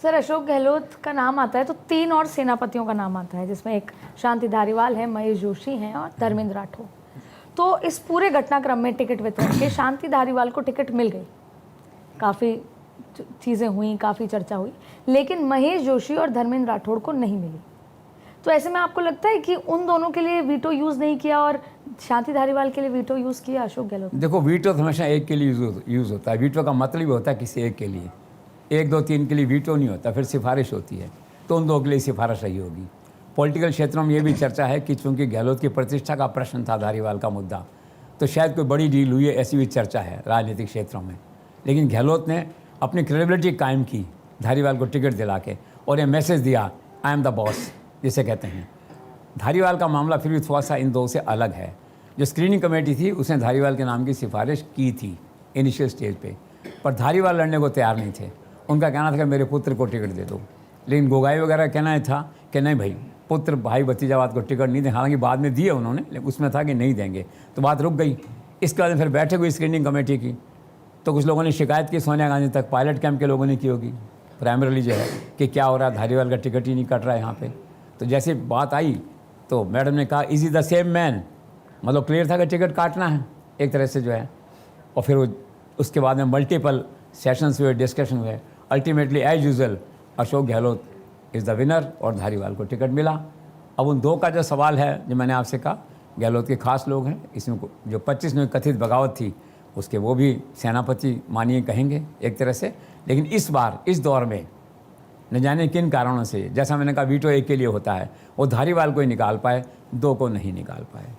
Sir Ashok Gehlot का नाम आता है तो 3 और सेनापतियों का नाम आता है, जिसमें एक शांति धारीवाल है, महेश जोशी हैं और धर्मेंद्र राठौड़। तो इस पूरे घटनाक्रम में टिकट वितरण के शांति धारीवाल को टिकट मिल गई, काफ़ी चीज़ें हुई, काफ़ी चर्चा हुई, लेकिन महेश जोशी और धर्मेंद्र राठौड़ को नहीं मिली। तो ऐसे में आपको लगता है कि उन दोनों के लिए वीटो यूज़ नहीं किया और शांति धारीवाल के लिए वीटो यूज़ किया अशोक गहलोत? देखो, वीटो तो हमेशा एक के लिए यूज़ होता है। वीटो का मतलब होता है किसी एक के लिए, 1 2 3 के लिए वीटो नहीं होता, फिर सिफारिश होती है, तो उन 2 के लिए सिफारिश रही होगी। पॉलिटिकल क्षेत्रों में ये भी चर्चा है कि चूंकि गहलोत की प्रतिष्ठा का प्रश्न था धारीवाल का मुद्दा, तो शायद कोई बड़ी डील हुई है, ऐसी भी चर्चा है राजनीतिक क्षेत्रों में। लेकिन गहलोत ने अपनी क्रेडिबिलिटी कायम की धारीवाल को टिकट दिला के, और ये मैसेज दिया, आई एम द बॉस जिसे कहते हैं। धारीवाल का मामला फिर भी थोड़ा सा इन 2 से अलग है। जो स्क्रीनिंग कमेटी थी उसने धारीवाल के नाम की सिफारिश की थी इनिशियल स्टेज पे, पर धारीवाल लड़ने को तैयार नहीं थे। उनका कहना था कि मेरे पुत्र को टिकट दे दो, लेकिन गोगाई वगैरह कहना था कि नहीं भाई, पुत्र भाई भतीजावाद को टिकट नहीं दें। हालांकि बाद में दिए उन्होंने, लेकिन उसमें था कि नहीं देंगे, तो बात रुक गई। इसके बाद फिर बैठक हुई स्क्रीनिंग कमेटी की, तो कुछ लोगों ने शिकायत की सोनिया गांधी तक, पायलट कैंप के लोगों ने की होगी प्राइमरली जो है, कि क्या हो रहा है, धारीवाल का टिकट ही नहीं कट रहा है यहाँ पे। तो जैसे बात आई तो मैडम ने कहा is is the same man, मतलब क्लियर था कि टिकट काटना है एक तरह से जो है। और फिर उसके बाद में मल्टीपल सेशंस हुए, डिस्कशन हुए। Ultimately as usual Ashok Gehlot is the winner और धारीवाल को टिकट मिला। अब उन 2 का जो सवाल है, जो मैंने आपसे कहा, गहलोत के खास लोग हैं इसमें, जो 25 में कथित बगावत थी उसके वो भी सेनापति मानिए कहेंगे एक तरह से। लेकिन इस बार इस दौर में न जाने किन कारणों से, जैसा मैंने कहा वीटो एक के लिए होता है, वो धारीवाल को ही निकाल पाए, 2 को नहीं निकाल पाए।